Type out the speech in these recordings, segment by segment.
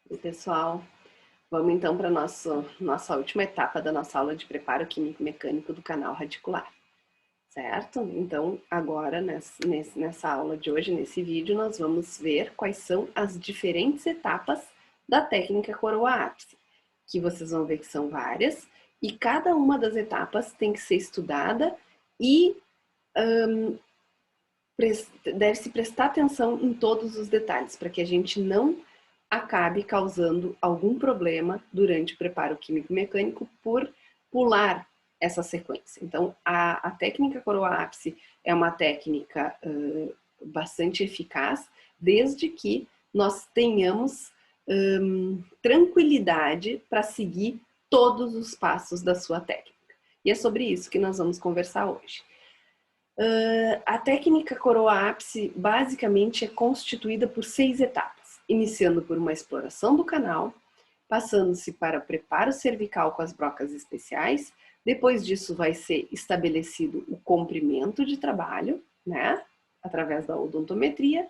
E pessoal, vamos então para a nossa última etapa da nossa aula de preparo químico-mecânico do canal radicular, certo? Então, agora, nessa aula de hoje, nesse vídeo, nós vamos ver quais são as diferentes etapas da técnica coroa-ápice, que vocês vão ver que são várias, e cada uma das etapas tem que ser estudada e deve-se prestar atenção em todos os detalhes, para que a gente não acabe causando algum problema durante o preparo químico-mecânico por pular essa sequência. Então, a técnica coroa-ápice é uma técnica bastante eficaz, desde que nós tenhamos tranquilidade para seguir todos os passos da sua técnica. E é sobre isso que nós vamos conversar hoje. A técnica coroa-ápice basicamente é constituída por 6 etapas, iniciando por uma exploração do canal, passando-se para o preparo cervical com as brocas especiais, depois disso vai ser estabelecido o comprimento de trabalho, né, através da odontometria,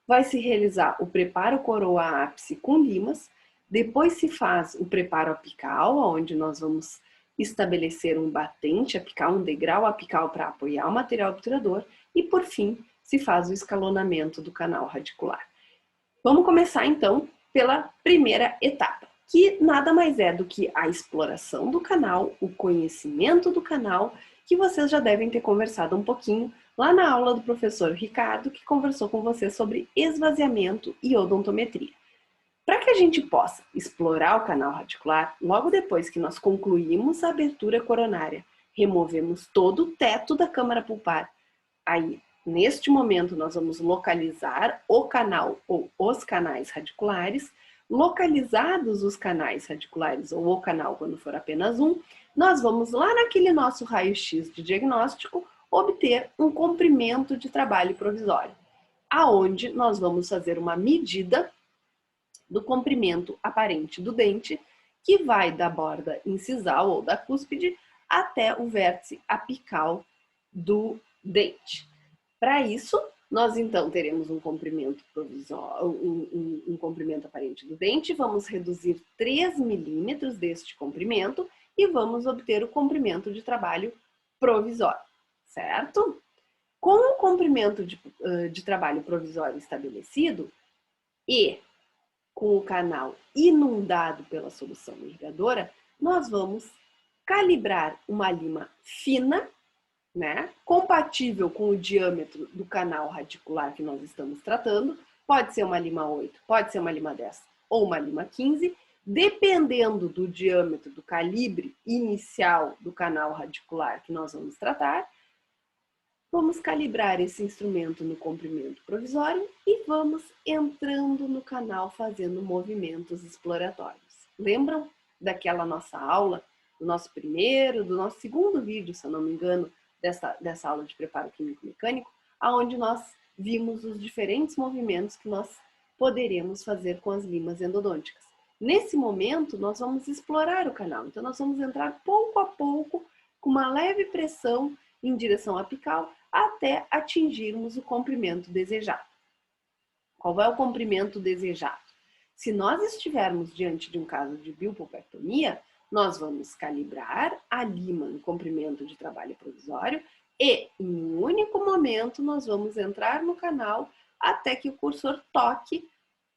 vai se realizar o preparo coroa-ápice com limas, depois se faz o preparo apical, onde nós vamos estabelecer um batente apical, um degrau apical para apoiar o material obturador e, por fim, se faz o escalonamento do canal radicular. Vamos começar, então, pela primeira etapa, que nada mais é do que a exploração do canal, o conhecimento do canal, que vocês já devem ter conversado um pouquinho lá na aula do professor Ricardo, que conversou com vocês sobre esvaziamento e odontometria. Para que a gente possa explorar o canal radicular, logo depois que nós concluímos a abertura coronária, removemos todo o teto da câmara pulpar. Aí, neste momento, nós vamos localizar o canal ou os canais radiculares. Localizados os canais radiculares ou o canal quando for apenas um, nós vamos lá naquele nosso raio-x de diagnóstico obter um comprimento de trabalho provisório, aonde nós vamos fazer uma medida do comprimento aparente do dente, que vai da borda incisal ou da cúspide até o vértice apical do dente. Para isso, nós então teremos um comprimento provisório, um comprimento aparente do dente, vamos reduzir 3 milímetros deste comprimento e vamos obter o comprimento de trabalho provisório, certo? Com o comprimento de trabalho provisório estabelecido e com o canal inundado pela solução irrigadora, nós vamos calibrar uma lima fina, né, compatível com o diâmetro do canal radicular que nós estamos tratando. Pode ser uma lima 8, pode ser uma lima 10 ou uma lima 15, dependendo do diâmetro, do calibre inicial do canal radicular que nós vamos tratar. Vamos calibrar esse instrumento no comprimento provisório e vamos entrando no canal fazendo movimentos exploratórios. Lembram daquela nossa aula, do nosso segundo vídeo, se eu não me engano, dessa aula de preparo químico-mecânico, onde nós vimos os diferentes movimentos que nós poderemos fazer com as limas endodônticas. Nesse momento, nós vamos explorar o canal. Então, nós vamos entrar pouco a pouco, com uma leve pressão em direção apical, até atingirmos o comprimento desejado. Qual é o comprimento desejado? Se nós estivermos diante de um caso de biopulpectomia, nós vamos calibrar a lima no comprimento de trabalho provisório e, em um único momento, nós vamos entrar no canal até que o cursor toque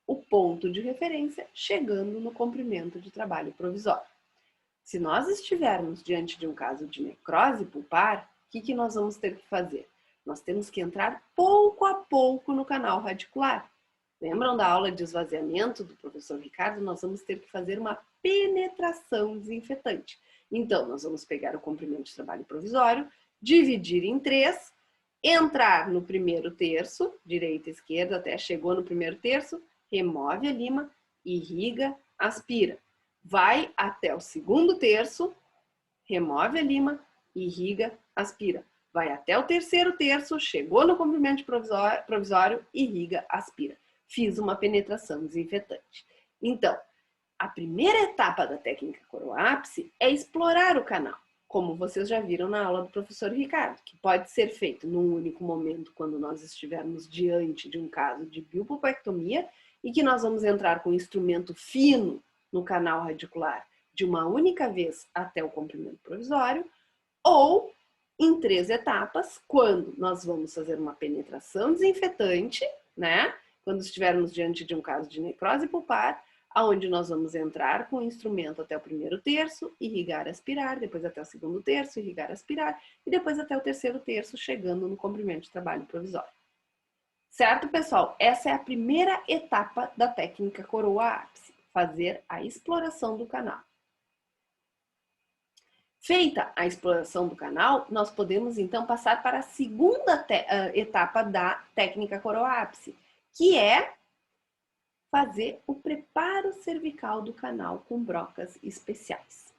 o ponto de referência, chegando no comprimento de trabalho provisório. Se nós estivermos diante de um caso de necrose pulpar, o que nós vamos ter que fazer? Nós temos que entrar pouco a pouco no canal radicular. Lembram da aula de esvaziamento do professor Ricardo? Nós vamos ter que fazer uma penetração desinfetante. Então, nós vamos pegar o comprimento de trabalho provisório, dividir em 3, entrar no primeiro terço, direita e esquerda, até chegou no primeiro terço, remove a lima, irriga, aspira. Vai até o segundo terço, remove a lima, irriga, aspira. Vai até o terceiro terço, chegou no comprimento provisório, irriga, aspira. Fiz uma penetração desinfetante. Então, a primeira etapa da técnica coroa-ápice é explorar o canal, como vocês já viram na aula do professor Ricardo, que pode ser feito num único momento quando nós estivermos diante de um caso de biopulpectomia e que nós vamos entrar com um instrumento fino no canal radicular de uma única vez até o comprimento provisório, ou em 3 etapas, quando nós vamos fazer uma penetração desinfetante, né? Quando estivermos diante de um caso de necrose pulpar, aonde nós vamos entrar com o instrumento até o 1º terço, irrigar, aspirar, depois até o 2º terço, irrigar, aspirar, e depois até o 3º terço, chegando no comprimento de trabalho provisório. Certo, pessoal? Essa é a primeira etapa da técnica coroa-ápice, fazer a exploração do canal. Feita a exploração do canal, nós podemos então passar para a segunda etapa da técnica coroa-ápice, que é fazer o preparo cervical do canal com brocas especiais.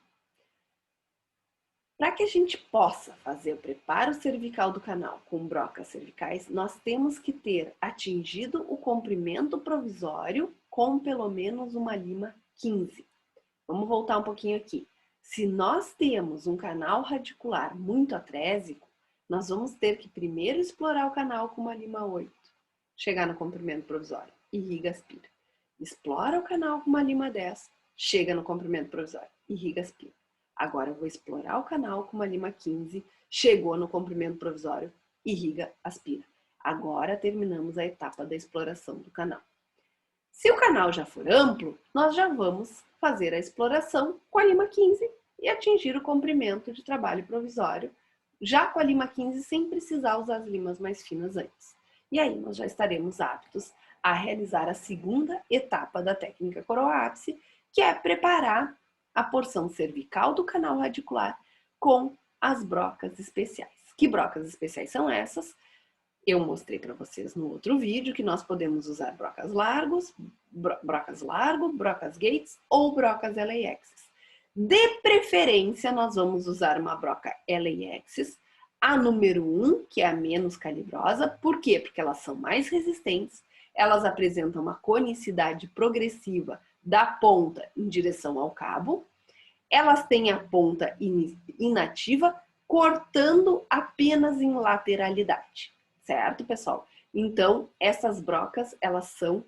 Para que a gente possa fazer o preparo cervical do canal com brocas cervicais, nós temos que ter atingido o comprimento provisório com pelo menos uma lima 15. Vamos voltar um pouquinho aqui. Se nós temos um canal radicular muito atrésico, nós vamos ter que primeiro explorar o canal com uma lima 8, chegar no comprimento provisório, irriga, aspira. Explora o canal com uma lima 10, chega no comprimento provisório, irriga, aspira. Agora eu vou explorar o canal com uma lima 15, chegou no comprimento provisório, irriga, aspira. Agora terminamos a etapa da exploração do canal. Se o canal já for amplo, nós já vamos fazer a exploração com a lima 15 e atingir o comprimento de trabalho provisório, já com a lima 15 sem precisar usar as limas mais finas antes. E aí nós já estaremos aptos a realizar a segunda etapa da técnica coroa-ápice, que é preparar a porção cervical do canal radicular com as brocas especiais. Que brocas especiais são essas? Eu mostrei para vocês no outro vídeo que nós podemos usar brocas largo, brocas gates ou brocas LAXs. De preferência, nós vamos usar uma broca LAXs, a número 1, que é a menos calibrosa. Por quê? Porque elas são mais resistentes, elas apresentam uma conicidade progressiva da ponta em direção ao cabo, elas têm a ponta inativa, cortando apenas em lateralidade. Certo, pessoal? Então, essas brocas, elas são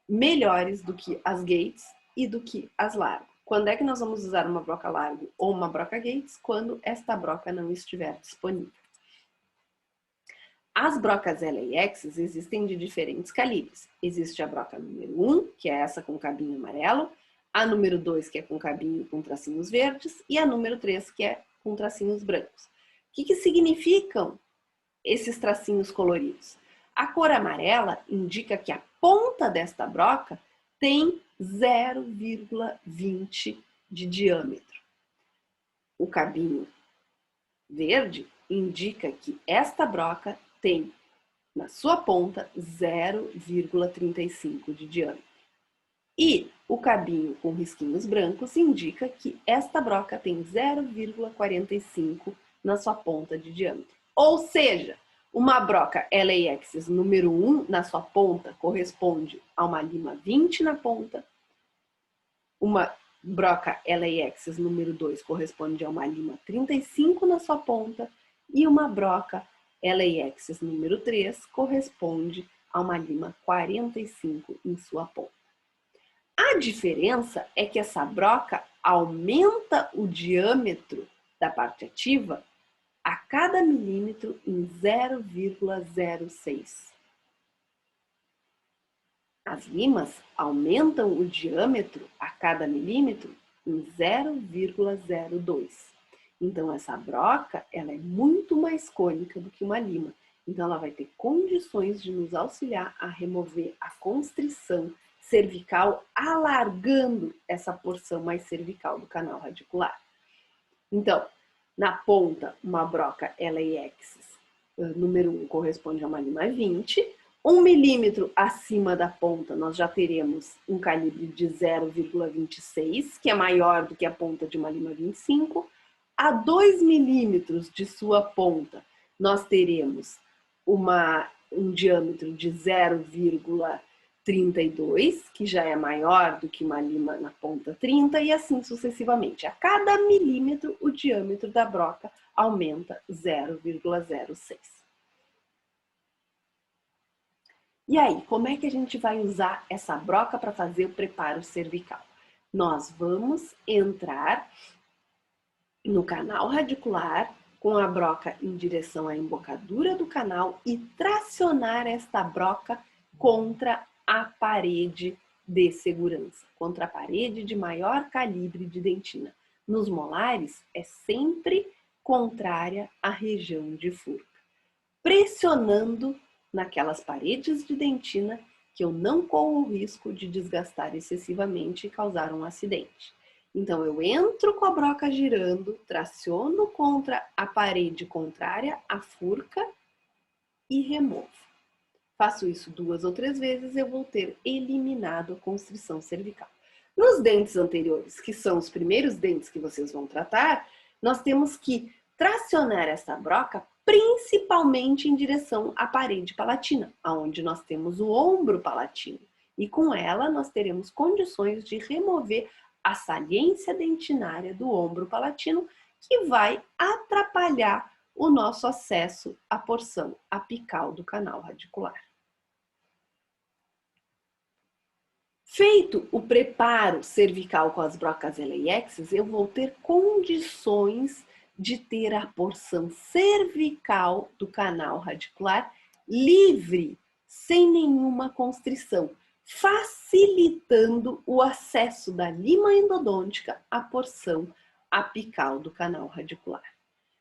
melhores do que as gates e do que as largo. Quando é que nós vamos usar uma broca largo ou uma broca gates? Quando esta broca não estiver disponível. As brocas LAXs existem de diferentes calibres. Existe a broca número 1, que é essa com cabinho amarelo, a número 2, que é com cabinho com tracinhos verdes, e a número 3, que é com tracinhos brancos. O que significam esses tracinhos coloridos? A cor amarela indica que a ponta desta broca tem 0,20 de diâmetro. O cabinho verde indica que esta broca tem na sua ponta 0,35 de diâmetro. E o cabinho com risquinhos brancos indica que esta broca tem 0,45 na sua ponta de diâmetro. Ou seja, uma broca LAXs número 1 na sua ponta corresponde a uma lima 20 na ponta, uma broca LAXs número 2 corresponde a uma lima 35 na sua ponta e uma broca LAXs número 3 corresponde a uma lima 45 em sua ponta. A diferença é que essa broca aumenta o diâmetro da parte ativa a cada milímetro em 0,06. As limas aumentam o diâmetro a cada milímetro em 0,02. Então, essa broca ela é muito mais cônica do que uma lima. Então, ela vai ter condições de nos auxiliar a remover a constrição cervical, alargando essa porção mais cervical do canal radicular. Então, na ponta, uma broca LAXs número 1 corresponde a uma lima 20. 1 milímetro acima da ponta, nós já teremos um calibre de 0,26, que é maior do que a ponta de uma lima 25. A 2 milímetros de sua ponta, nós teremos um diâmetro de 0,32, que já é maior do que uma lima na ponta 30, e assim sucessivamente. A cada milímetro, o diâmetro da broca aumenta 0,06. E aí, como é que a gente vai usar essa broca para fazer o preparo cervical? Nós vamos entrar no canal radicular com a broca em direção à embocadura do canal e tracionar esta broca contra a parede de segurança, contra a parede de maior calibre de dentina. Nos molares é sempre contrária à região de furca, pressionando naquelas paredes de dentina que eu não corro o risco de desgastar excessivamente e causar um acidente. Então, eu entro com a broca girando, traciono contra a parede contrária à furca e removo. Faço isso 2 ou 3 vezes, eu vou ter eliminado a constrição cervical. Nos dentes anteriores, que são os primeiros dentes que vocês vão tratar, nós temos que tracionar essa broca principalmente em direção à parede palatina, onde nós temos o ombro palatino. E com ela nós teremos condições de remover a saliência dentinária do ombro palatino, que vai atrapalhar o nosso acesso à porção apical do canal radicular. Feito o preparo cervical com as brocas LAX, eu vou ter condições de ter a porção cervical do canal radicular livre, sem nenhuma constrição, facilitando o acesso da lima endodôntica à porção apical do canal radicular.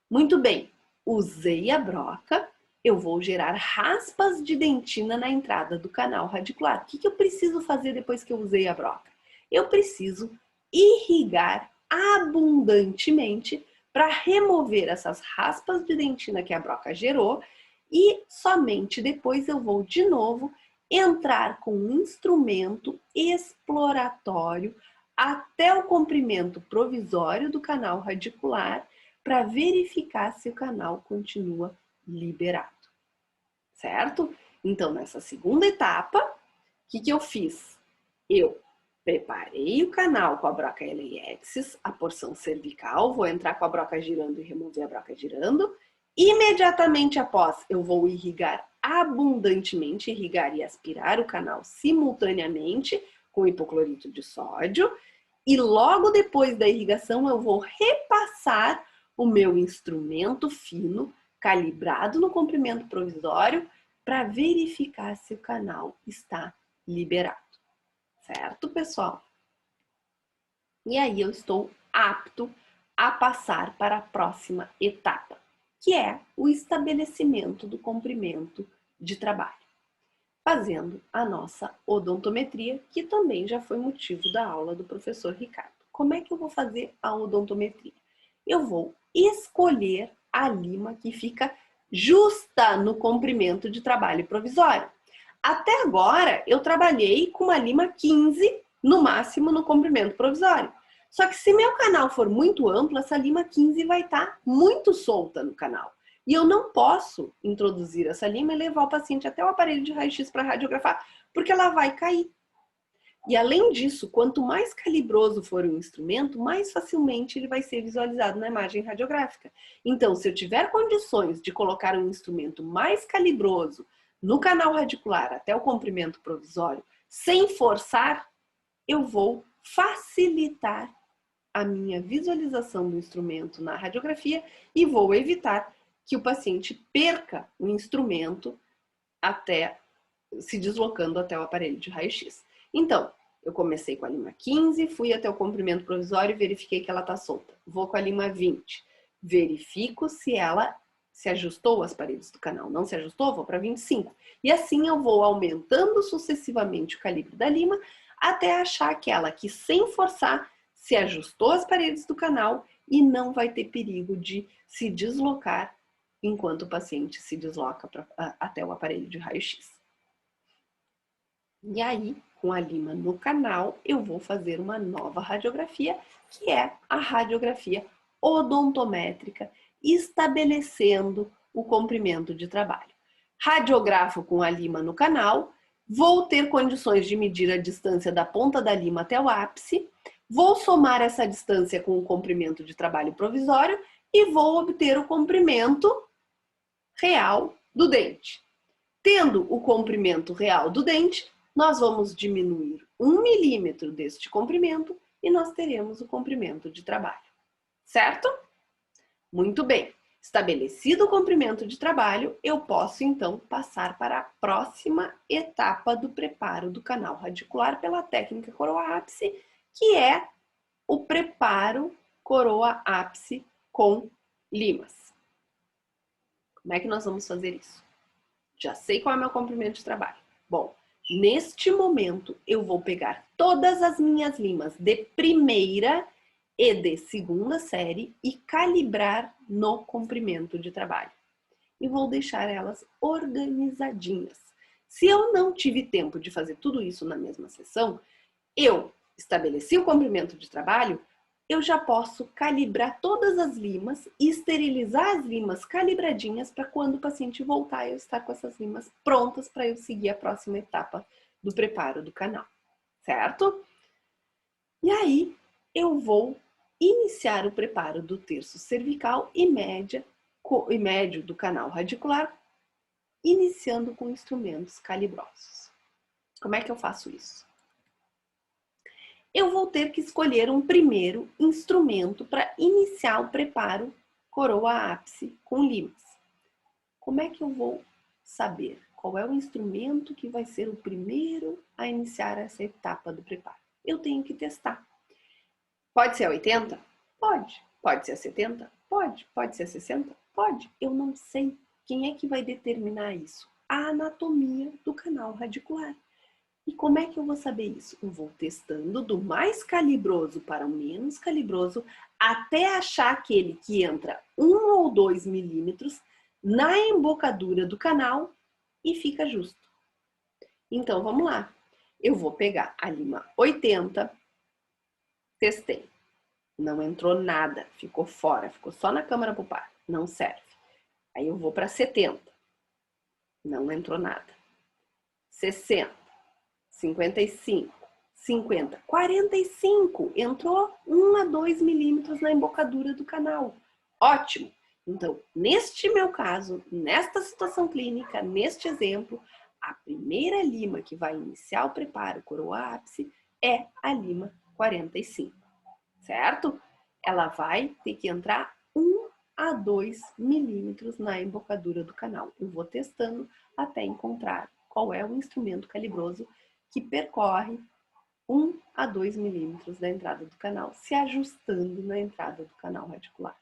Muito bem, usei a broca, eu vou gerar raspas de dentina na entrada do canal radicular. O que eu preciso fazer depois que eu usei a broca? Eu preciso irrigar abundantemente para remover essas raspas de dentina que a broca gerou e somente depois eu vou de novo entrar com um instrumento exploratório até o comprimento provisório do canal radicular para verificar se o canal continua liberado, certo? Então, nessa segunda etapa, o que eu fiz? Eu preparei o canal com a broca LAX, a porção cervical, vou entrar com a broca girando e remover a broca girando. Imediatamente após, eu vou irrigar abundantemente, irrigar e aspirar o canal simultaneamente com hipoclorito de sódio. E logo depois da irrigação, eu vou repassar o meu instrumento fino, calibrado no comprimento provisório, para verificar se o canal está liberado. Certo, pessoal? E aí eu estou apto a passar para a próxima etapa, que é o estabelecimento do comprimento de trabalho, fazendo a nossa odontometria, que também já foi motivo da aula do professor Ricardo. Como é que eu vou fazer a odontometria? Eu vou escolher a lima que fica justa no comprimento de trabalho provisório. Até agora, eu trabalhei com uma lima 15, no máximo, no comprimento provisório. Só que se meu canal for muito amplo, essa lima 15 vai estar muito solta no canal. E eu não posso introduzir essa lima e levar o paciente até o aparelho de raio-x para radiografar, porque ela vai cair. E além disso, quanto mais calibroso for o instrumento, mais facilmente ele vai ser visualizado na imagem radiográfica. Então, se eu tiver condições de colocar um instrumento mais calibroso no canal radicular até o comprimento provisório, sem forçar, eu vou facilitar a minha visualização do instrumento na radiografia e vou evitar que o paciente perca o instrumento até se deslocando até o aparelho de raio-x. Então, eu comecei com a lima 15, fui até o comprimento provisório e verifiquei que ela está solta. Vou com a lima 20, verifico se ela se ajustou às paredes do canal. Não se ajustou, vou para 25. E assim eu vou aumentando sucessivamente o calibre da lima até achar aquela que, sem forçar, se ajustou às paredes do canal e não vai ter perigo de se deslocar enquanto o paciente se desloca até o aparelho de raio-x. E aí, com a lima no canal, eu vou fazer uma nova radiografia, que é a radiografia odontométrica, estabelecendo o comprimento de trabalho. Radiografo com a lima no canal, vou ter condições de medir a distância da ponta da lima até o ápice, vou somar essa distância com o comprimento de trabalho provisório e vou obter o comprimento real do dente. Tendo o comprimento real do dente, nós vamos diminuir 1 milímetro deste comprimento e nós teremos o comprimento de trabalho. Certo? Muito bem. Estabelecido o comprimento de trabalho, eu posso então passar para a próxima etapa do preparo do canal radicular pela técnica coroa-ápice, que é o preparo coroa-ápice com limas. Como é que nós vamos fazer isso? Já sei qual é o meu comprimento de trabalho. Bom, neste momento eu vou pegar todas as minhas limas de primeira e de segunda série e calibrar no comprimento de trabalho. E vou deixar elas organizadinhas. Se eu não tive tempo de fazer tudo isso na mesma sessão, eu estabeleci o comprimento de trabalho, eu já posso calibrar todas as limas e esterilizar as limas calibradinhas para quando o paciente voltar eu estar com essas limas prontas para eu seguir a próxima etapa do preparo do canal, certo? E aí eu vou iniciar o preparo do terço cervical e médio do canal radicular, iniciando com instrumentos calibrosos. Como é que eu faço isso? Eu vou ter que escolher um primeiro instrumento para iniciar o preparo coroa-ápice com limas. Como é que eu vou saber qual é o instrumento que vai ser o primeiro a iniciar essa etapa do preparo? Eu tenho que testar. Pode ser a 80? Pode. Pode ser a 70? Pode. Pode ser a 60? Pode. Eu não sei. Quem é que vai determinar isso? A anatomia do canal radicular. E como é que eu vou saber isso? Eu vou testando do mais calibroso para o menos calibroso até achar aquele que entra 1 ou 2 milímetros na embocadura do canal e fica justo. Então, vamos lá. Eu vou pegar a lima 80, testei. Não entrou nada, ficou fora, ficou só na câmara pulpar, não serve. Aí eu vou para 70, não entrou nada. 60. 55, 50, 45, entrou 1 a 2 milímetros na embocadura do canal. Ótimo! Então, neste meu caso, nesta situação clínica, neste exemplo, a primeira lima que vai iniciar o preparo coroa-ápice é a lima 45, certo? Ela vai ter que entrar 1 a 2 milímetros na embocadura do canal. Eu vou testando até encontrar qual é o instrumento calibroso que percorre 1 a 2 milímetros da entrada do canal, se ajustando na entrada do canal radicular.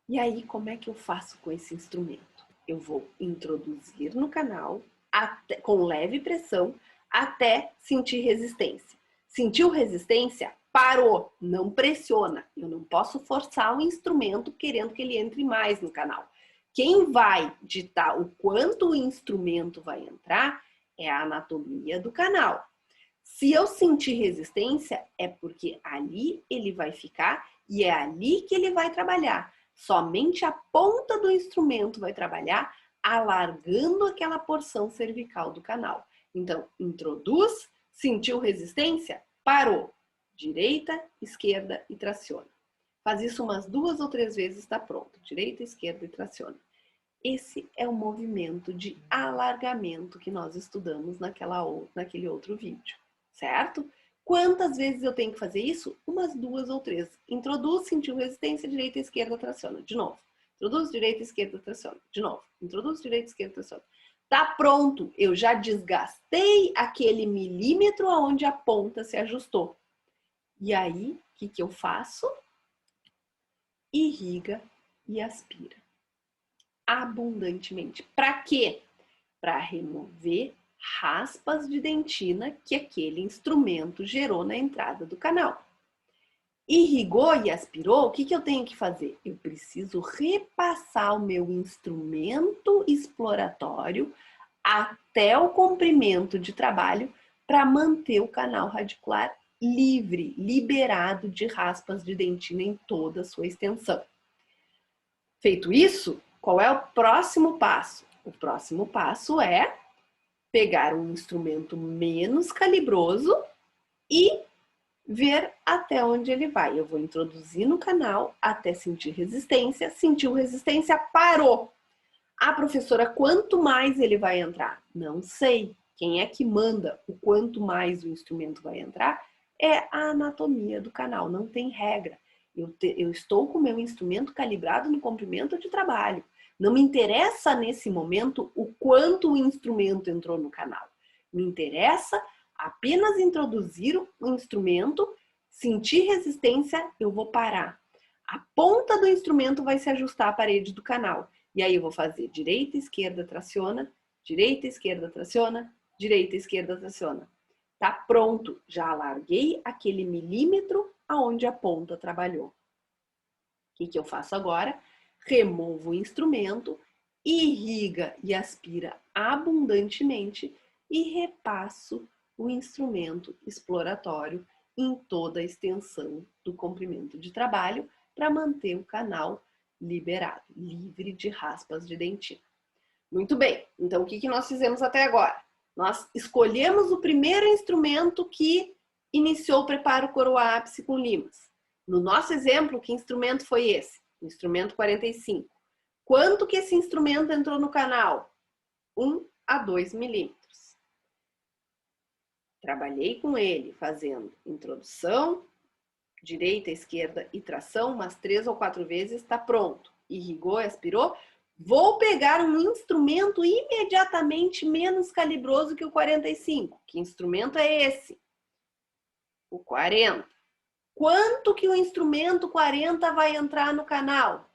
E aí, como é que eu faço com esse instrumento? Eu vou introduzir no canal com leve pressão até sentir resistência. Sentiu resistência? Parou, não pressiona. Eu não posso forçar o instrumento querendo que ele entre mais no canal. Quem vai ditar o quanto o instrumento vai entrar é a anatomia do canal. Se eu sentir resistência, é porque ali ele vai ficar e é ali que ele vai trabalhar. Somente a ponta do instrumento vai trabalhar, alargando aquela porção cervical do canal. Então, introduz, sentiu resistência? Parou. Direita, esquerda e traciona. Faz isso umas 2 ou 3 vezes, está pronto. Direita, esquerda e traciona. Esse é o movimento de alargamento que nós estudamos naquele outro vídeo, certo? Quantas vezes eu tenho que fazer isso? Umas 2 ou 3. Introduz, sentiu resistência, direita, esquerda, traciona. De novo. Introduz, direita, esquerda, traciona. De novo. Introduz, direita, esquerda, traciona. Tá pronto. Eu já desgastei aquele milímetro onde a ponta se ajustou. E aí, o que eu faço? Irriga e aspira abundantemente. Para quê? Para remover raspas de dentina que aquele instrumento gerou na entrada do canal. Irrigou e aspirou, o que eu tenho que fazer? Eu preciso repassar o meu instrumento exploratório até o comprimento de trabalho para manter o canal radicular livre, liberado de raspas de dentina em toda a sua extensão. Feito isso, qual é o próximo passo? O próximo passo é pegar um instrumento menos calibroso e ver até onde ele vai. Eu vou introduzir no canal até sentir resistência. Sentiu resistência, parou. Ah, professora, quanto mais ele vai entrar? Não sei. Quem é que manda o quanto mais o instrumento vai entrar? É a anatomia do canal, não tem regra. Eu estou com o meu instrumento calibrado no comprimento de trabalho. Não me interessa nesse momento o quanto o instrumento entrou no canal. Me interessa apenas introduzir o instrumento, sentir resistência, eu vou parar. A ponta do instrumento vai se ajustar à parede do canal. E aí eu vou fazer direita, esquerda, traciona, direita, esquerda, traciona, direita, esquerda, traciona. Tá pronto, já alarguei aquele milímetro aonde a ponta trabalhou. O que eu faço agora? Removo o instrumento, irriga e aspira abundantemente e repasso o instrumento exploratório em toda a extensão do comprimento de trabalho para manter o canal liberado, livre de raspas de dentina. Muito bem, então o que nós fizemos até agora? Nós escolhemos o primeiro instrumento que iniciou o preparo coroápice com limas. No nosso exemplo, que instrumento foi esse? O instrumento 45. Quanto que esse instrumento entrou no canal? 1 a 2 milímetros. Trabalhei com ele fazendo introdução, direita, esquerda e tração, umas 3 ou 4 vezes, está pronto. Irrigou, aspirou. Vou pegar um instrumento imediatamente menos calibroso que o 45. Que instrumento é esse? O 40. Quanto que o instrumento 40 vai entrar no canal?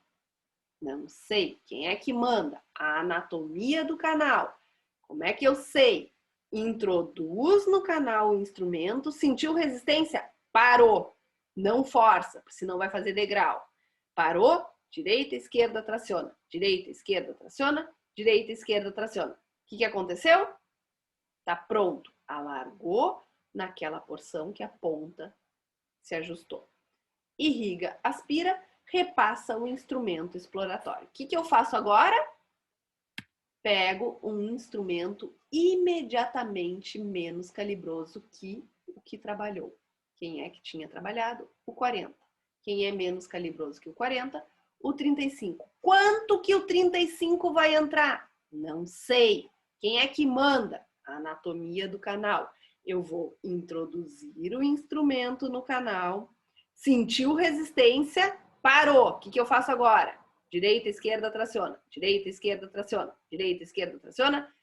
Não sei. Quem é que manda? A anatomia do canal. Como é que eu sei? Introduz no canal o instrumento, sentiu resistência? Parou. Não força, senão vai fazer degrau. Parou? Direita, esquerda, traciona. Direita, esquerda, traciona. Direita, esquerda, traciona. O que aconteceu? Tá pronto. Alargou naquela porção que a ponta se ajustou. Irriga, aspira, repassa o instrumento exploratório. O que eu faço agora? Pego um instrumento imediatamente menos calibroso que o que trabalhou. Quem é que tinha trabalhado? O 40. Quem é menos calibroso que o 40? O 35. Quanto que o 35 vai entrar? Não sei. Quem é que manda? A anatomia do canal. Eu vou introduzir o instrumento no canal, sentiu resistência, parou. O que eu faço agora? Direita, esquerda, traciona. Direita, esquerda, traciona. Direita, esquerda, traciona.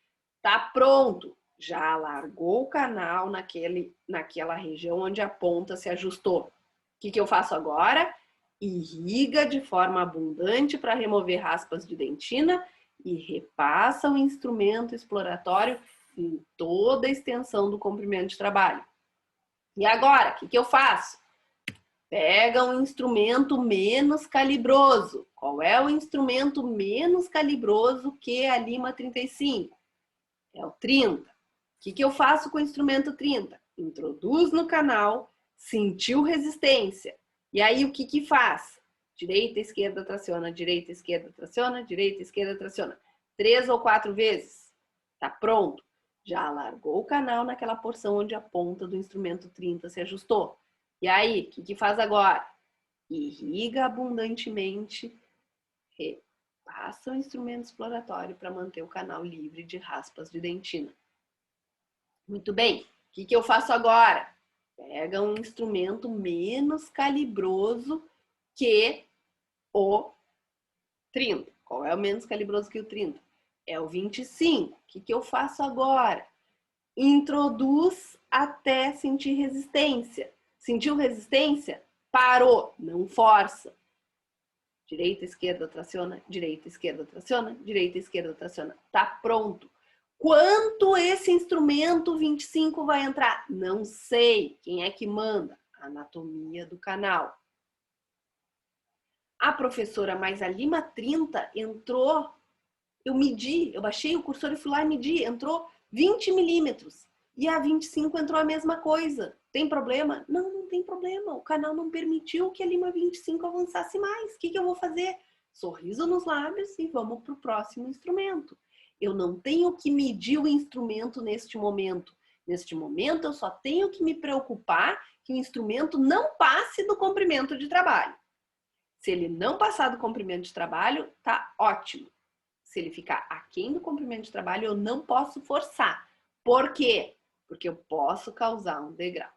Tá pronto. Já alargou o canal naquela região onde a ponta se ajustou. O que eu faço agora? Irriga de forma abundante para remover raspas de dentina e repassa o instrumento exploratório em toda a extensão do comprimento de trabalho. E agora, o que eu faço? Pega um instrumento menos calibroso. Qual é o instrumento menos calibroso que a lima 35? É o 30. O que eu faço com o instrumento 30? Introduz no canal, sentiu resistência. E aí o que faz? Direita, esquerda, traciona, direita, esquerda, traciona, direita, esquerda, traciona. 3 ou 4 vezes. Tá pronto. Já alargou o canal naquela porção onde a ponta do instrumento 30 se ajustou. E aí, o que faz agora? Irriga abundantemente, repassa o instrumento exploratório para manter o canal livre de raspas de dentina. Muito bem, o que eu faço agora? Pega um instrumento menos calibroso que o 30. Qual é o menos calibroso que o 30? É o 25. O que eu faço agora? Introduz até sentir resistência. Sentiu resistência? Parou, não força. Direita, esquerda, traciona, direita, esquerda, traciona, direita, esquerda, traciona. Tá pronto. Quanto esse instrumento 25 vai entrar? Não sei. Quem é que manda? A anatomia do canal. A professora, mas a lima 30 entrou, eu medi, eu baixei o cursor e fui lá e medi, entrou 20 milímetros. E a 25 entrou a mesma coisa. Tem problema? Não, não tem problema. O canal não permitiu que a lima 25 avançasse mais. O que eu vou fazer? Sorriso nos lábios e vamos para o próximo instrumento. Eu não tenho que medir o instrumento neste momento. Neste momento, eu só tenho que me preocupar que o instrumento não passe do comprimento de trabalho. Se ele não passar do comprimento de trabalho, tá ótimo. Se ele ficar aquém do comprimento de trabalho, eu não posso forçar. Por quê? Porque eu posso causar um degrau,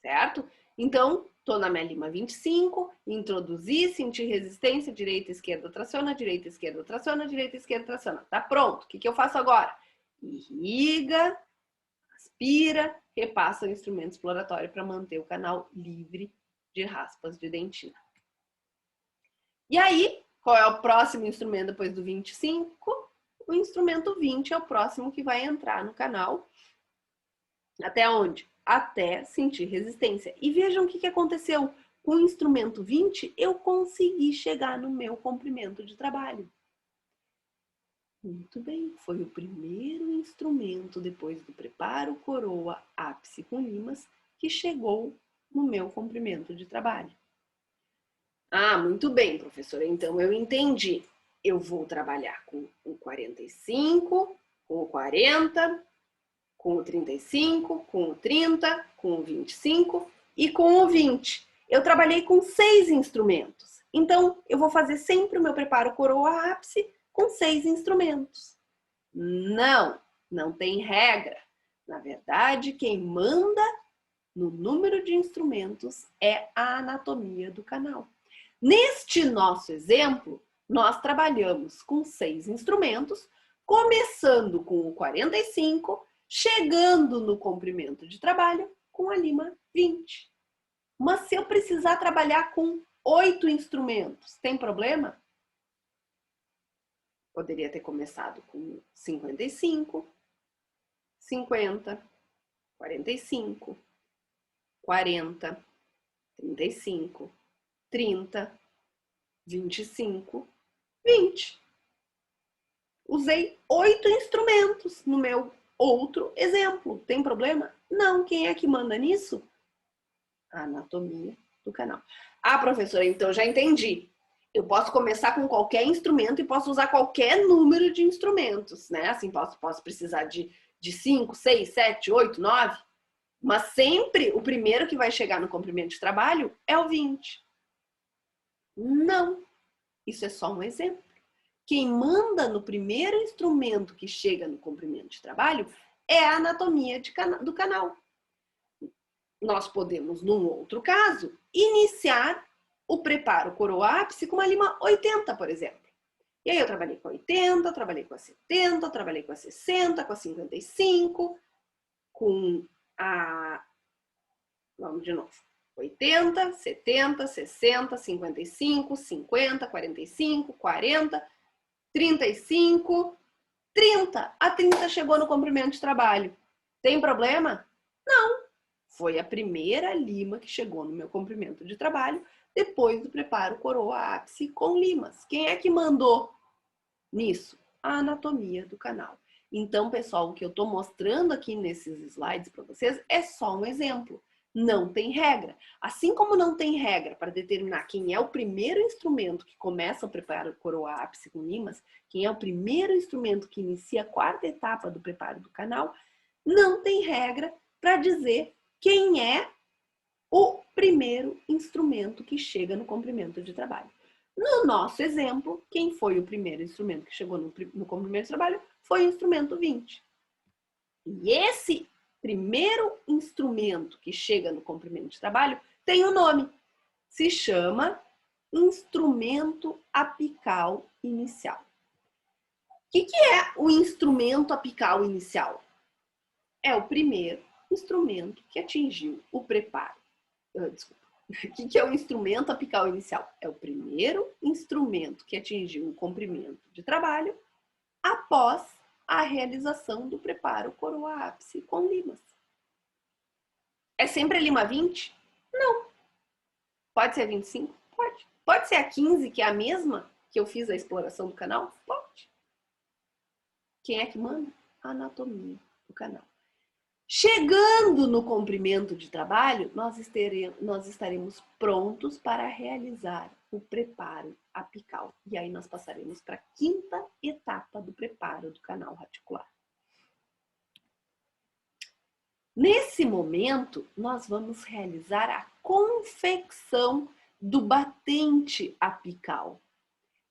certo? Então, tô na minha lima 25, introduzi, senti resistência, direita, esquerda, traciona, direita, esquerda, traciona, direita, esquerda, traciona. Tá pronto. O que eu faço agora? Irriga, aspira, repassa o instrumento exploratório para manter o canal livre de raspas de dentina. E aí, qual é o próximo instrumento depois do 25? O instrumento 20 é o próximo que vai entrar no canal. Até onde? Até sentir resistência. E vejam o que aconteceu. Com o instrumento 20, eu consegui chegar no meu comprimento de trabalho. Muito bem, foi o primeiro instrumento depois do preparo coroa ápice com limas que chegou no meu comprimento de trabalho. Ah, muito bem, professora, então eu entendi. Eu vou trabalhar com o 45, com o 40, com o 35, com o 30, com o 25 e com o 20. Eu trabalhei com 6 instrumentos. Então, eu vou fazer sempre o meu preparo coroa ápice com 6 instrumentos. Não, não tem regra. Na verdade, quem manda no número de instrumentos é a anatomia do canal. Neste nosso exemplo, nós trabalhamos com 6 instrumentos, começando com o 45, chegando no comprimento de trabalho com a lima 20. Mas se eu precisar trabalhar com 8 instrumentos, tem problema? Poderia ter começado com 55, 50, 45, 40, 35, 30, 25, 20. Usei 8 instrumentos no meu outro exemplo. Tem problema? Não. Quem é que manda nisso? A anatomia do canal. Ah, professora, então já entendi. Eu posso começar com qualquer instrumento e posso usar qualquer número de instrumentos, né? Assim, posso precisar de 5, 6, 7, 8, 9. Mas sempre o primeiro que vai chegar no comprimento de trabalho é o 20. Não. Isso é só um exemplo. Quem manda no primeiro instrumento que chega no comprimento de trabalho é a anatomia do canal. Nós podemos, num outro caso, iniciar o preparo coroa ápice com uma lima 80, por exemplo. E aí eu trabalhei com a 80, trabalhei com a 70, trabalhei com a 60, com a 55, com a... Vamos de novo. 80, 70, 60, 55, 50, 45, 40, 35, 30. A 30 chegou no comprimento de trabalho. Tem problema? Não. Foi a primeira lima que chegou no meu comprimento de trabalho depois do preparo coroa ápice com limas. Quem é que mandou nisso? A anatomia do canal. Então, pessoal, o que eu estou mostrando aqui nesses slides para vocês é só um exemplo. Não tem regra. Assim como não tem regra para determinar quem é o primeiro instrumento que começa o preparo coroa ápice com limas, quem é o primeiro instrumento que inicia a quarta etapa do preparo do canal, não tem regra para dizer quem é o primeiro instrumento que chega no comprimento de trabalho. No nosso exemplo, quem foi o primeiro instrumento que chegou no comprimento de trabalho foi o instrumento 20. E esse primeiro instrumento que chega no comprimento de trabalho tem um nome. Se chama instrumento apical inicial. O que é o instrumento apical inicial? É o primeiro instrumento que atingiu o preparo. Desculpa. O que é o instrumento apical inicial? É o primeiro instrumento que atingiu o comprimento de trabalho após a realização do preparo coroa ápice com limas. É sempre a lima 20? Não. Pode ser a 25? Pode. Pode ser a 15, que é a mesma que eu fiz a exploração do canal? Pode. Quem é que manda? A anatomia do canal. Chegando no comprimento de trabalho, nós estaremos prontos para realizar o preparo apical. E aí nós passaremos para a quinta etapa do preparo do canal radicular. Nesse momento, nós vamos realizar a confecção do batente apical.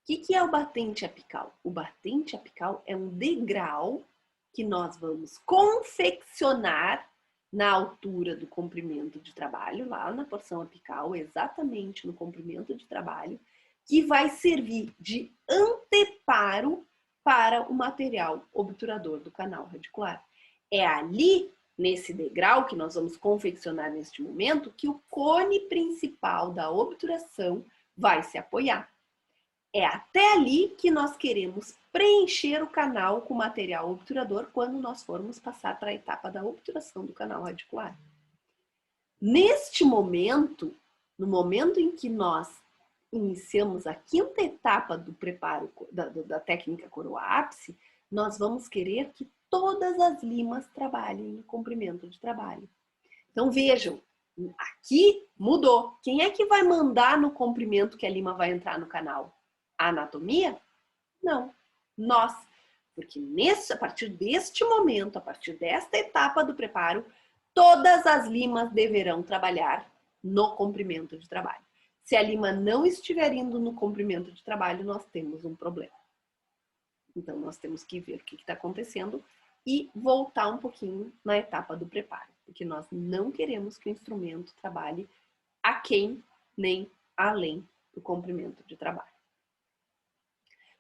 O que é o batente apical? O batente apical é um degrau que nós vamos confeccionar na altura do comprimento de trabalho, lá na porção apical, exatamente no comprimento de trabalho, que vai servir de anteparo para o material obturador do canal radicular. É ali, nesse degrau que nós vamos confeccionar neste momento, que o cone principal da obturação vai se apoiar. É até ali que nós queremos preencher o canal com material obturador quando nós formos passar para a etapa da obturação do canal radicular. Neste momento, no momento em que nós iniciamos a quinta etapa do preparo da técnica coroa-ápice, nós vamos querer que todas as limas trabalhem no comprimento de trabalho. Então vejam, aqui mudou. Quem é que vai mandar no comprimento que a lima vai entrar no canal? A anatomia? Não, nós. Porque a partir deste momento, a partir desta etapa do preparo, todas as limas deverão trabalhar no comprimento de trabalho. Se a lima não estiver indo no comprimento de trabalho, nós temos um problema. Então, nós temos que ver o que está acontecendo e voltar um pouquinho na etapa do preparo. Porque nós não queremos que o instrumento trabalhe aquém nem além do comprimento de trabalho.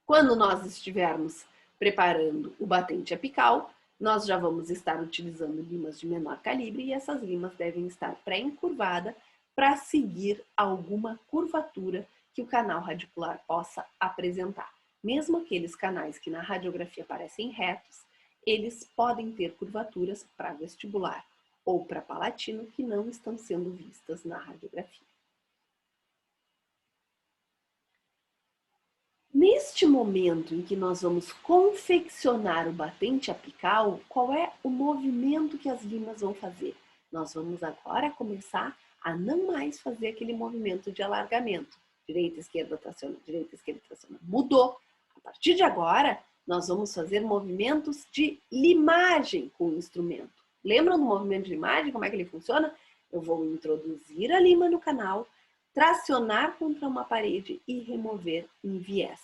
Quando nós estivermos preparando o batente apical, nós já vamos estar utilizando limas de menor calibre e essas limas devem estar pré-encurvadas para seguir alguma curvatura que o canal radicular possa apresentar. Mesmo aqueles canais que na radiografia parecem retos, eles podem ter curvaturas para vestibular ou para palatino que não estão sendo vistas na radiografia. Neste momento em que nós vamos confeccionar o batente apical, qual é o movimento que as limas vão fazer? Nós vamos agora começar a não mais fazer aquele movimento de alargamento. Direita, esquerda, traciona, direita, esquerda, traciona. Mudou. A partir de agora, nós vamos fazer movimentos de limagem com o instrumento. Lembram do movimento de limagem? Como é que ele funciona? Eu vou introduzir a lima no canal, tracionar contra uma parede e remover em viés.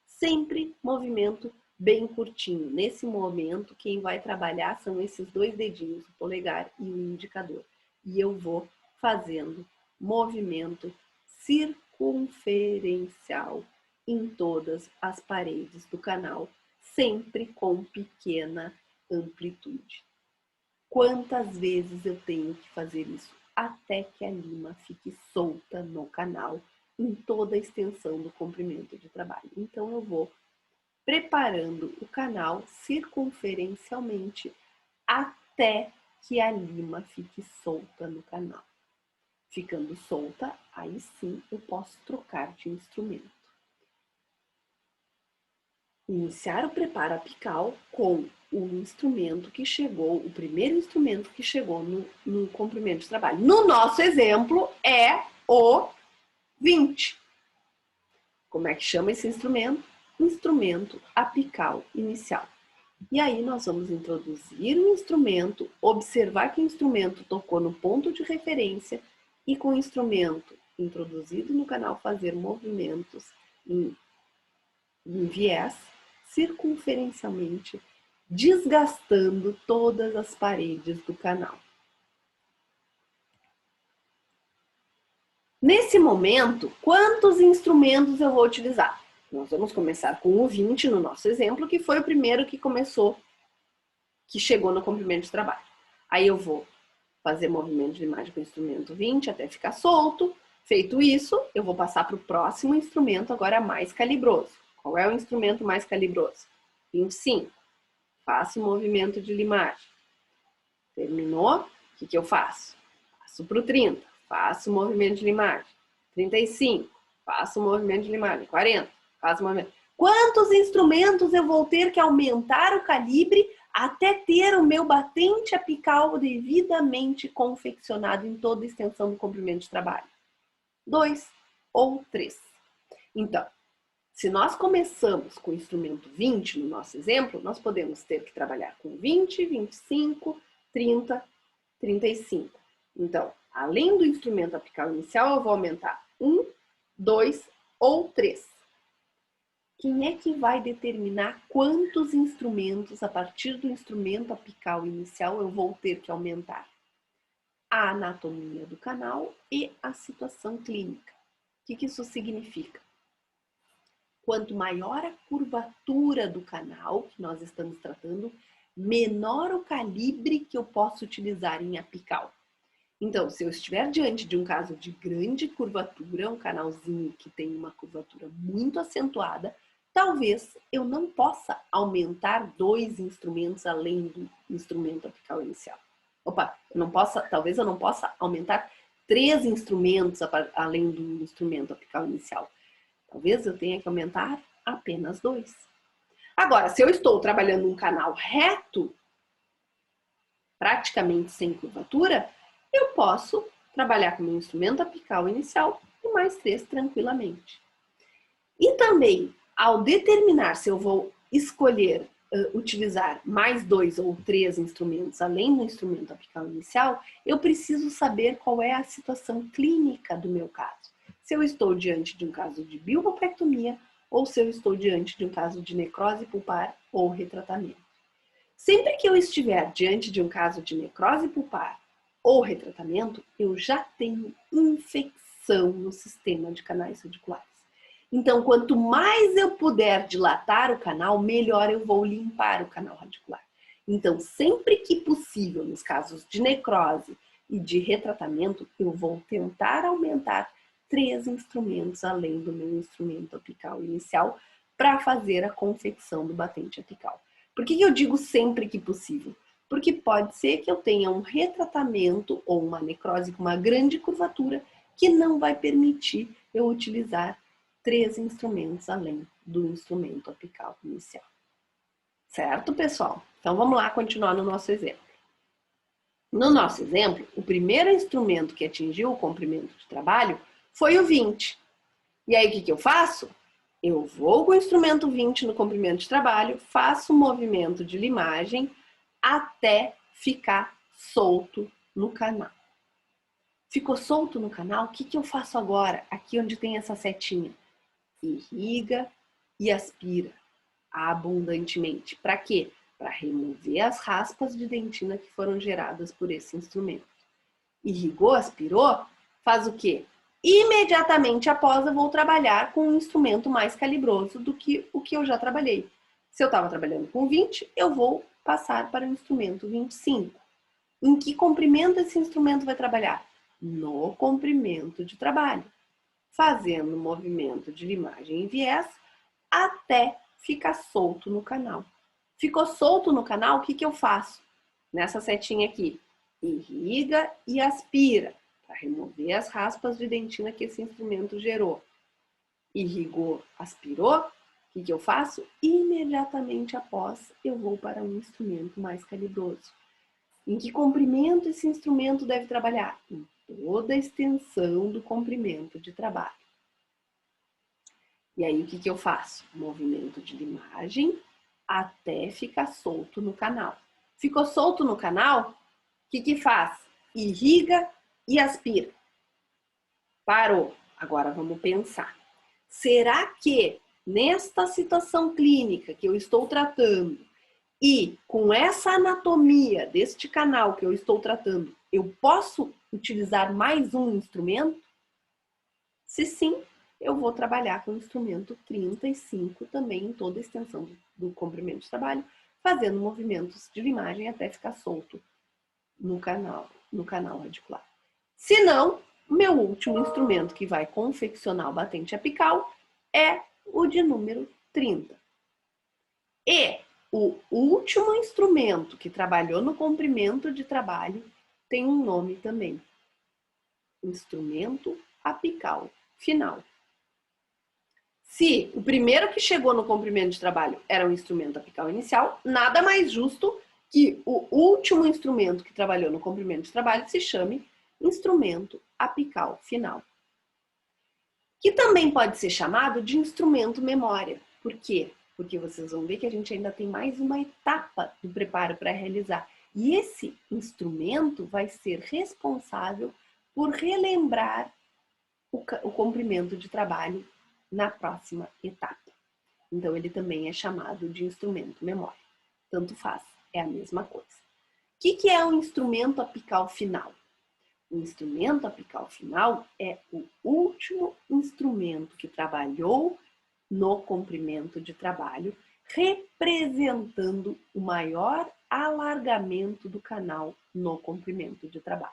Sempre movimento bem curtinho. Nesse momento, quem vai trabalhar são esses dois dedinhos, o polegar e o indicador. E eu vou fazendo movimento circunferencial em todas as paredes do canal, sempre com pequena amplitude. Quantas vezes eu tenho que fazer isso? Até que a lima fique solta no canal, em toda a extensão do comprimento de trabalho. Então, eu vou preparando o canal circunferencialmente até que a lima fique solta no canal. Ficando solta, aí sim eu posso trocar de instrumento. Iniciar o preparo apical com o instrumento que chegou, o primeiro instrumento que chegou no comprimento de trabalho. No nosso exemplo é o 20. Como é que chama esse instrumento? Instrumento apical inicial. E aí nós vamos introduzir o instrumento, observar que o instrumento tocou no ponto de referência e com o instrumento introduzido no canal fazer movimentos em viés circunferencialmente, desgastando todas as paredes do canal. Nesse momento, quantos instrumentos eu vou utilizar? Nós vamos começar com o 20 no nosso exemplo, que foi o primeiro que começou, que chegou no comprimento de trabalho. Aí eu vou fazer movimento de limagem com o instrumento 20 até ficar solto. Feito isso, eu vou passar para o próximo instrumento, agora mais calibroso. Qual é o instrumento mais calibroso? 25. Faço o movimento de limagem. Terminou, o que eu faço? Passo para o 30. Faço o movimento de limagem. 35. Faço o movimento de limagem. 40. Faço o movimento. Quantos instrumentos eu vou ter que aumentar o calibre até ter o meu batente apical devidamente confeccionado em toda a extensão do comprimento de trabalho? 2 ou 3. Então, se nós começamos com o instrumento 20, no nosso exemplo, nós podemos ter que trabalhar com 20, 25, 30 35. Então, além do instrumento apical inicial, eu vou aumentar 1, 2 ou 3. Quem é que vai determinar quantos instrumentos, a partir do instrumento apical inicial, eu vou ter que aumentar? A anatomia do canal e a situação clínica. O que isso significa? Quanto maior a curvatura do canal que nós estamos tratando, menor o calibre que eu posso utilizar em apical. Então, se eu estiver diante de um caso de grande curvatura, um canalzinho que tem uma curvatura muito acentuada, talvez eu não possa aumentar 2 instrumentos além do instrumento apical inicial. Talvez eu não possa aumentar 3 instrumentos além do instrumento apical inicial. Talvez eu tenha que aumentar apenas 2. Agora, se eu estou trabalhando um canal reto, praticamente sem curvatura, eu posso trabalhar com o meu instrumento apical inicial e mais 3 tranquilamente. E também, ao determinar se eu vou escolher utilizar mais 2 ou 3 instrumentos além do instrumento apical inicial, eu preciso saber qual é a situação clínica do meu caso. Se eu estou diante de um caso de bilbopectomia ou se eu estou diante de um caso de necrose pulpar ou retratamento. Sempre que eu estiver diante de um caso de necrose pulpar ou retratamento, eu já tenho infecção no sistema de canais radiculares. Então, quanto mais eu puder dilatar o canal, melhor eu vou limpar o canal radicular. Então, sempre que possível, nos casos de necrose e de retratamento, eu vou tentar aumentar 3 instrumentos além do meu instrumento apical inicial para fazer a confecção do batente apical. Por que eu digo sempre que possível? Porque pode ser que eu tenha um retratamento ou uma necrose com uma grande curvatura que não vai permitir eu utilizar 3 instrumentos além do instrumento apical inicial. Certo, pessoal? Então vamos lá continuar no nosso exemplo. No nosso exemplo, o primeiro instrumento que atingiu o comprimento de trabalho foi o 20. E aí o que eu faço? Eu vou com o instrumento 20 no comprimento de trabalho, faço um movimento de limagem até ficar solto no canal. Ficou solto no canal? O que eu faço agora? Aqui onde tem essa setinha. Irriga e aspira abundantemente. Para quê? Para remover as raspas de dentina que foram geradas por esse instrumento. Irrigou, aspirou, faz o quê? Imediatamente após eu vou trabalhar com um instrumento mais calibroso do que o que eu já trabalhei. Se eu estava trabalhando com 20, eu vou passar para o instrumento 25. Em que comprimento esse instrumento vai trabalhar? No comprimento de trabalho, fazendo um movimento de limagem em viés até ficar solto no canal. Ficou solto no canal, o que eu faço? Nessa setinha aqui, irriga e aspira, para remover as raspas de dentina que esse instrumento gerou. Irrigou, aspirou, o que eu faço? Imediatamente após, eu vou para um instrumento mais calibroso. Em que comprimento esse instrumento deve trabalhar? Em toda a extensão do comprimento de trabalho. E aí, o que eu faço? Movimento de limagem até ficar solto no canal. Ficou solto no canal? O que faz? Irriga e aspira. Parou. Agora vamos pensar. Será que nesta situação clínica que eu estou tratando e com essa anatomia deste canal que eu estou tratando, eu posso utilizar mais um instrumento? Se sim, eu vou trabalhar com o instrumento 35 também em toda a extensão do comprimento de trabalho, fazendo movimentos de limagem até ficar solto no canal radicular. Se não, o meu último instrumento que vai confeccionar o batente apical é o de número 30. E o último instrumento que trabalhou no comprimento de trabalho tem um nome também. Instrumento apical final. Se o primeiro que chegou no comprimento de trabalho era o instrumento apical inicial, nada mais justo que o último instrumento que trabalhou no comprimento de trabalho se chame instrumento apical final. Que também pode ser chamado de instrumento memória. Por quê? Porque vocês vão ver que a gente ainda tem mais uma etapa do preparo para realizar. E esse instrumento vai ser responsável por relembrar o comprimento de trabalho na próxima etapa. Então, ele também é chamado de instrumento memória. Tanto faz, é a mesma coisa. O que é o instrumento apical final? O instrumento apical final é o último instrumento que trabalhou no comprimento de trabalho, representando o maior alargamento do canal no comprimento de trabalho.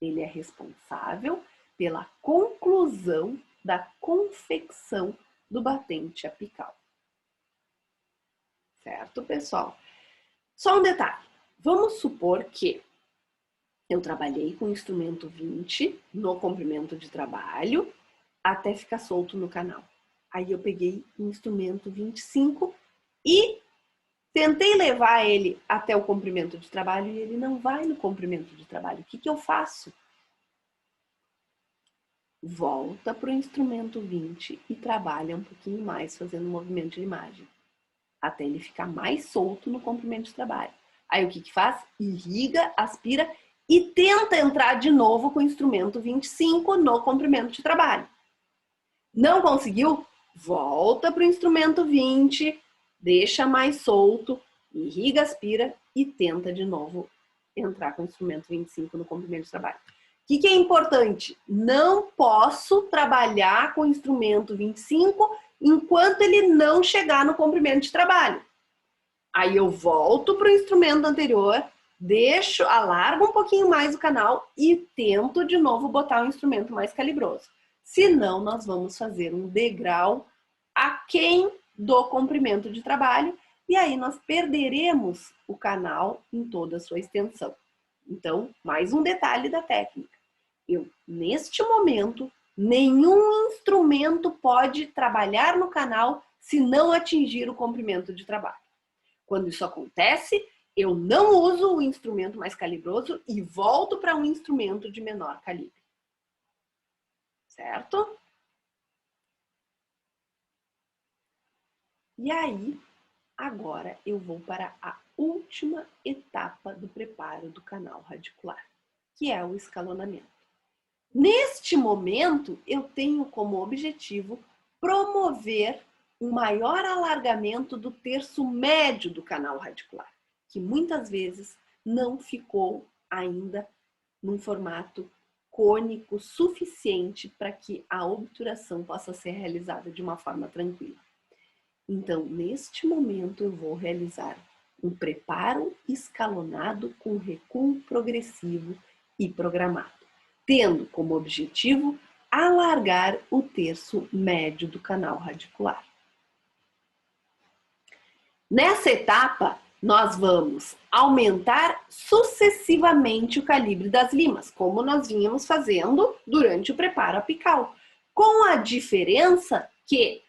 Ele é responsável pela conclusão da confecção do batente apical. Certo, pessoal? Só um detalhe. Vamos supor que eu trabalhei com o instrumento 20 no comprimento de trabalho até ficar solto no canal. Aí eu peguei o instrumento 25 e tentei levar ele até o comprimento de trabalho e ele não vai no comprimento de trabalho. O que eu faço? Volta para o instrumento 20 e trabalha um pouquinho mais fazendo um movimento de limagem, até ele ficar mais solto no comprimento de trabalho. Aí o que faz? Irriga, aspira e tenta entrar de novo com o instrumento 25 no comprimento de trabalho. Não conseguiu? Volta para o instrumento 20, deixa mais solto, irriga, aspira e tenta de novo entrar com o instrumento 25 no comprimento de trabalho. O que é importante? Não posso trabalhar com o instrumento 25 enquanto ele não chegar no comprimento de trabalho. Aí eu volto para o instrumento anterior, alargo um pouquinho mais o canal e tento de novo botar um instrumento mais calibroso. Senão, nós vamos fazer um degrau aquém do comprimento de trabalho e aí nós perderemos o canal em toda a sua extensão. Então, mais um detalhe da técnica. Neste momento, nenhum instrumento pode trabalhar no canal se não atingir o comprimento de trabalho. Quando isso acontece, eu não uso o instrumento mais calibroso e volto para um instrumento de menor calibre. Certo? E aí, agora eu vou para a última etapa do preparo do canal radicular, que é o escalonamento. Neste momento, eu tenho como objetivo promover um maior alargamento do terço médio do canal radicular, que muitas vezes não ficou ainda num formato cônico suficiente para que a obturação possa ser realizada de uma forma tranquila. Então, neste momento, eu vou realizar um preparo escalonado com recuo progressivo e programado, tendo como objetivo alargar o terço médio do canal radicular. Nessa etapa, nós vamos aumentar sucessivamente o calibre das limas, como nós vínhamos fazendo durante o preparo apical, com a diferença que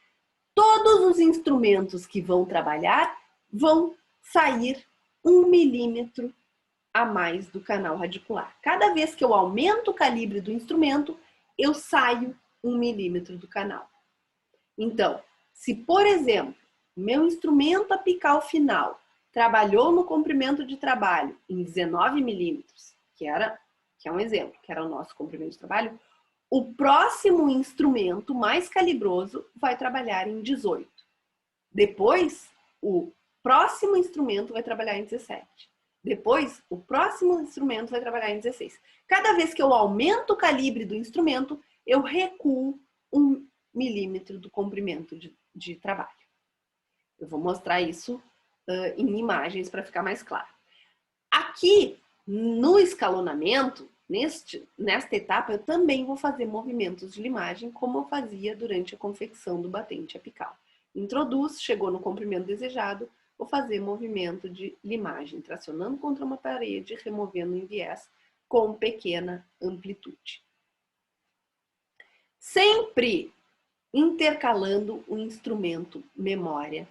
todos os instrumentos que vão trabalhar vão sair 1 milímetro a mais do canal radicular. Cada vez que eu aumento o calibre do instrumento, eu saio 1 milímetro do canal. Então, se por exemplo, meu instrumento apical final trabalhou no comprimento de trabalho em 19 milímetros, que é um exemplo, que era o nosso comprimento de trabalho, o próximo instrumento mais calibroso vai trabalhar em 18. Depois, o próximo instrumento vai trabalhar em 17. Depois, o próximo instrumento vai trabalhar em 16. Cada vez que eu aumento o calibre do instrumento, eu recuo 1 milímetro do comprimento de trabalho. Eu vou mostrar isso em imagens para ficar mais claro. Aqui, no escalonamento, nesta etapa, eu também vou fazer movimentos de limagem, como eu fazia durante a confecção do batente apical. Introduz, chegou no comprimento desejado, vou fazer movimento de limagem, tracionando contra uma parede, removendo em viés com pequena amplitude. Sempre intercalando o instrumento memória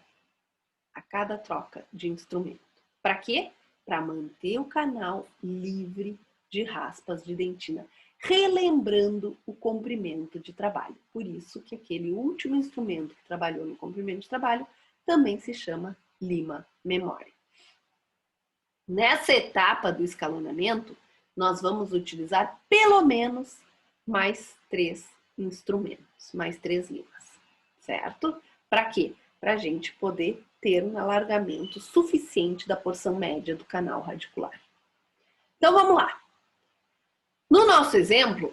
a cada troca de instrumento. Para quê? Para manter o canal livre de raspas de dentina, relembrando o comprimento de trabalho. Por isso que aquele último instrumento que trabalhou no comprimento de trabalho também se chama lima memória. Nessa etapa do escalonamento, nós vamos utilizar pelo menos mais 3 instrumentos, mais 3 limas, certo? Para quê? Para a gente poder ter um alargamento suficiente da porção média do canal radicular. Então vamos lá. No nosso exemplo,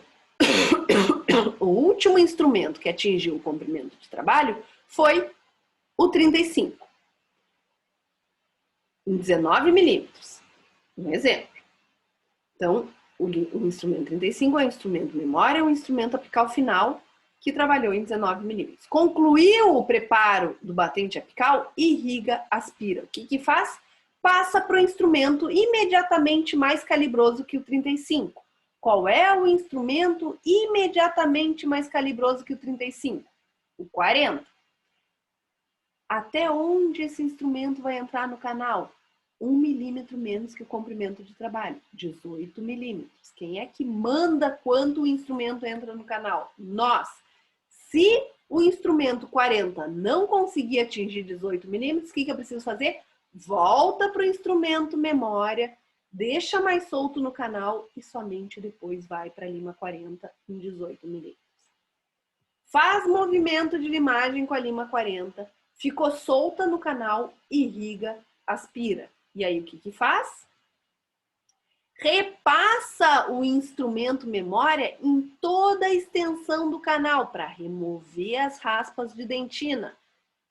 o último instrumento que atingiu o comprimento de trabalho foi o 35, em 19 milímetros, um exemplo. Então, o instrumento 35 é um instrumento memória, é um instrumento apical final que trabalhou em 19 milímetros. Concluiu o preparo do batente apical, irriga, aspira. O que faz? Passa para o instrumento imediatamente mais calibroso que o 35. Qual é o instrumento imediatamente mais calibroso que o 35? O 40. Até onde esse instrumento vai entrar no canal? 1 milímetro menos que o comprimento de trabalho, 18 milímetros. Quem é que manda quando o instrumento entra no canal? Nós. Se o instrumento 40 não conseguir atingir 18 milímetros, o que eu preciso fazer? Volta para o instrumento memória, deixa mais solto no canal e somente depois vai para a lima 40 em 18 milímetros. Faz movimento de limagem com a lima 40, ficou solta no canal, irriga, aspira. E aí o que faz? Repassa o instrumento memória em toda a extensão do canal para remover as raspas de dentina.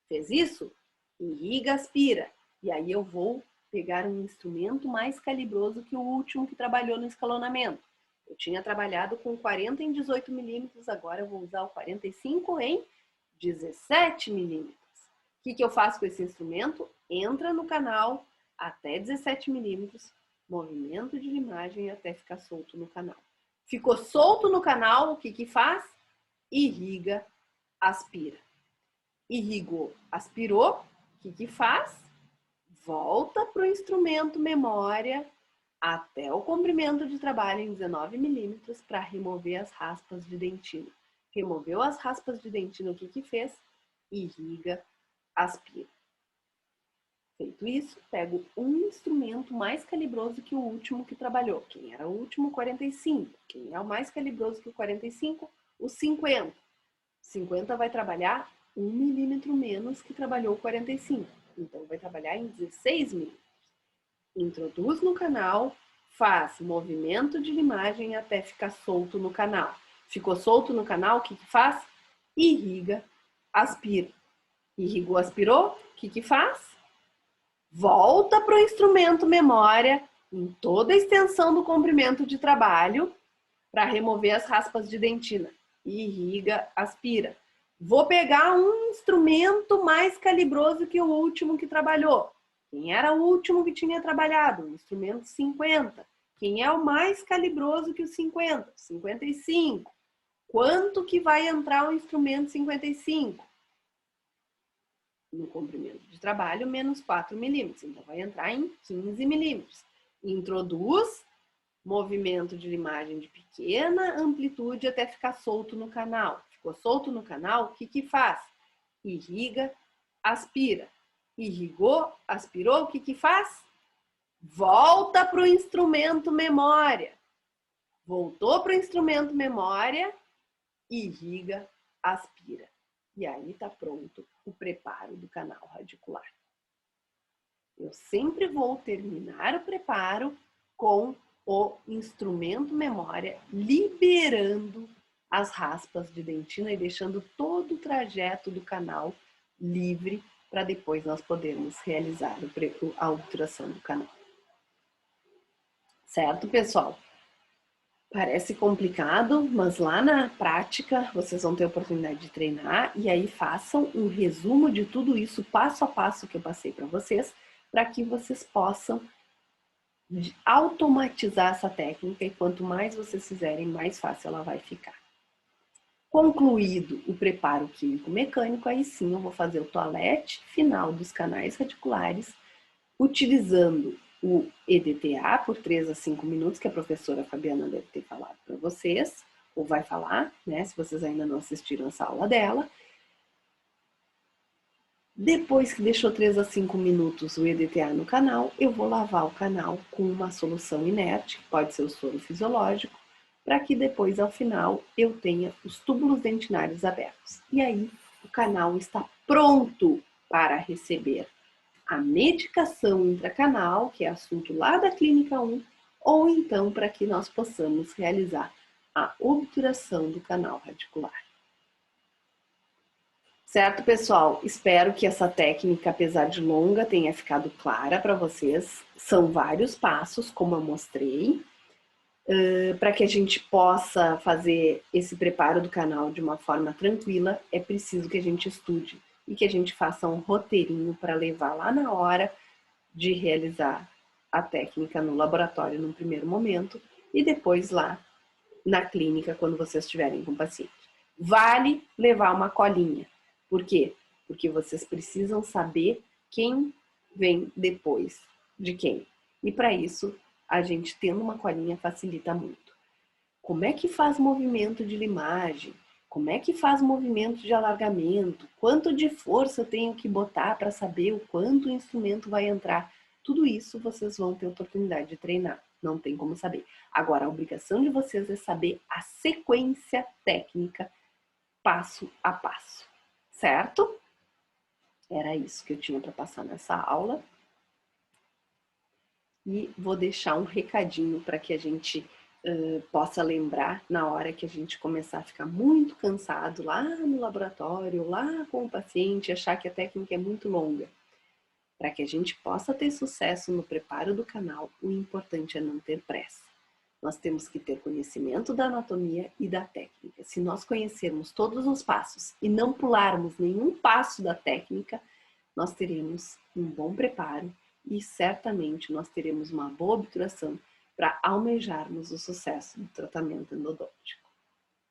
Fez isso? Irriga, aspira. E aí eu vou pegar um instrumento mais calibroso que o último que trabalhou no escalonamento. Eu tinha trabalhado com 40 em 18 milímetros, agora eu vou usar o 45 em 17 milímetros. O que eu faço com esse instrumento? Entra no canal até 17 milímetros, movimento de limagem até ficar solto no canal. Ficou solto no canal, o que faz? Irriga, aspira. Irrigou, aspirou, o que faz? Volta para o instrumento memória até o comprimento de trabalho em 19 milímetros para remover as raspas de dentina. Removeu as raspas de dentina, o que fez? Irriga, aspira. Feito isso, pego um instrumento mais calibroso que o último que trabalhou. Quem era o último? 45. Quem é o mais calibroso que o 45? O 50. 50 vai trabalhar 1 milímetro menos que trabalhou o 45. Então, vai trabalhar em 16 milímetros. Introduz no canal, faz movimento de limagem até ficar solto no canal. Ficou solto no canal, o que faz? Irriga, aspira. Irrigou, aspirou, o que faz? Volta para o instrumento memória em toda a extensão do comprimento de trabalho para remover as raspas de dentina. Irriga, aspira. Vou pegar um instrumento mais calibroso que o último que trabalhou. Quem era o último que tinha trabalhado? O instrumento 50. Quem é o mais calibroso que o 50? 55. Quanto que vai entrar o instrumento 55? No comprimento de trabalho, menos 4 milímetros. Então, vai entrar em 15 milímetros. Introduz movimento de limagem de pequena amplitude até ficar solto no canal. Ficou solto no canal, o que faz? Irriga, aspira. Irrigou, aspirou, o que faz? Volta para o instrumento memória. Voltou para o instrumento memória, irriga, aspira. E aí está pronto o preparo do canal radicular. Eu sempre vou terminar o preparo com o instrumento memória liberando as raspas de dentina e deixando todo o trajeto do canal livre para depois nós podermos realizar a obturação do canal. Certo, pessoal? Parece complicado, mas lá na prática vocês vão ter a oportunidade de treinar e aí façam um resumo de tudo isso passo a passo que eu passei para vocês, para que vocês possam automatizar essa técnica e quanto mais vocês fizerem, mais fácil ela vai ficar. Concluído o preparo químico-mecânico, aí sim eu vou fazer o toalete final dos canais radiculares, utilizando o EDTA por 3 a 5 minutos, que a professora Fabiana deve ter falado para vocês, ou vai falar, né, se vocês ainda não assistiram essa aula dela. Depois que deixou 3 a 5 minutos o EDTA no canal, eu vou lavar o canal com uma solução inerte, que pode ser o soro fisiológico, para que depois, ao final, eu tenha os túbulos dentinários abertos. E aí, o canal está pronto para receber a medicação intracanal, que é assunto lá da Clínica 1, ou então para que nós possamos realizar a obturação do canal radicular. Certo, pessoal? Espero que essa técnica, apesar de longa, tenha ficado clara para vocês. São vários passos, como eu mostrei, para que a gente possa fazer esse preparo do canal de uma forma tranquila, é preciso que a gente estude e que a gente faça um roteirinho para levar lá na hora de realizar a técnica no laboratório num primeiro momento e depois lá na clínica quando vocês estiverem com o paciente. Vale levar uma colinha. Por quê? Porque vocês precisam saber quem vem depois de quem. E para isso, a gente tendo uma colinha facilita muito. Como é que faz movimento de limagem? Como é que faz movimento de alargamento? Quanto de força eu tenho que botar para saber o quanto o instrumento vai entrar? Tudo isso vocês vão ter oportunidade de treinar. Não tem como saber. Agora, a obrigação de vocês é saber a sequência técnica, passo a passo. Certo? Era isso que eu tinha para passar nessa aula. E vou deixar um recadinho para que a gente possa lembrar na hora que a gente começar a ficar muito cansado lá no laboratório, lá com o paciente, achar que a técnica é muito longa. Para que a gente possa ter sucesso no preparo do canal, o importante é não ter pressa. Nós temos que ter conhecimento da anatomia e da técnica. Se nós conhecermos todos os passos e não pularmos nenhum passo da técnica, nós teremos um bom preparo e certamente nós teremos uma boa obturação para almejarmos o sucesso do tratamento endodôntico.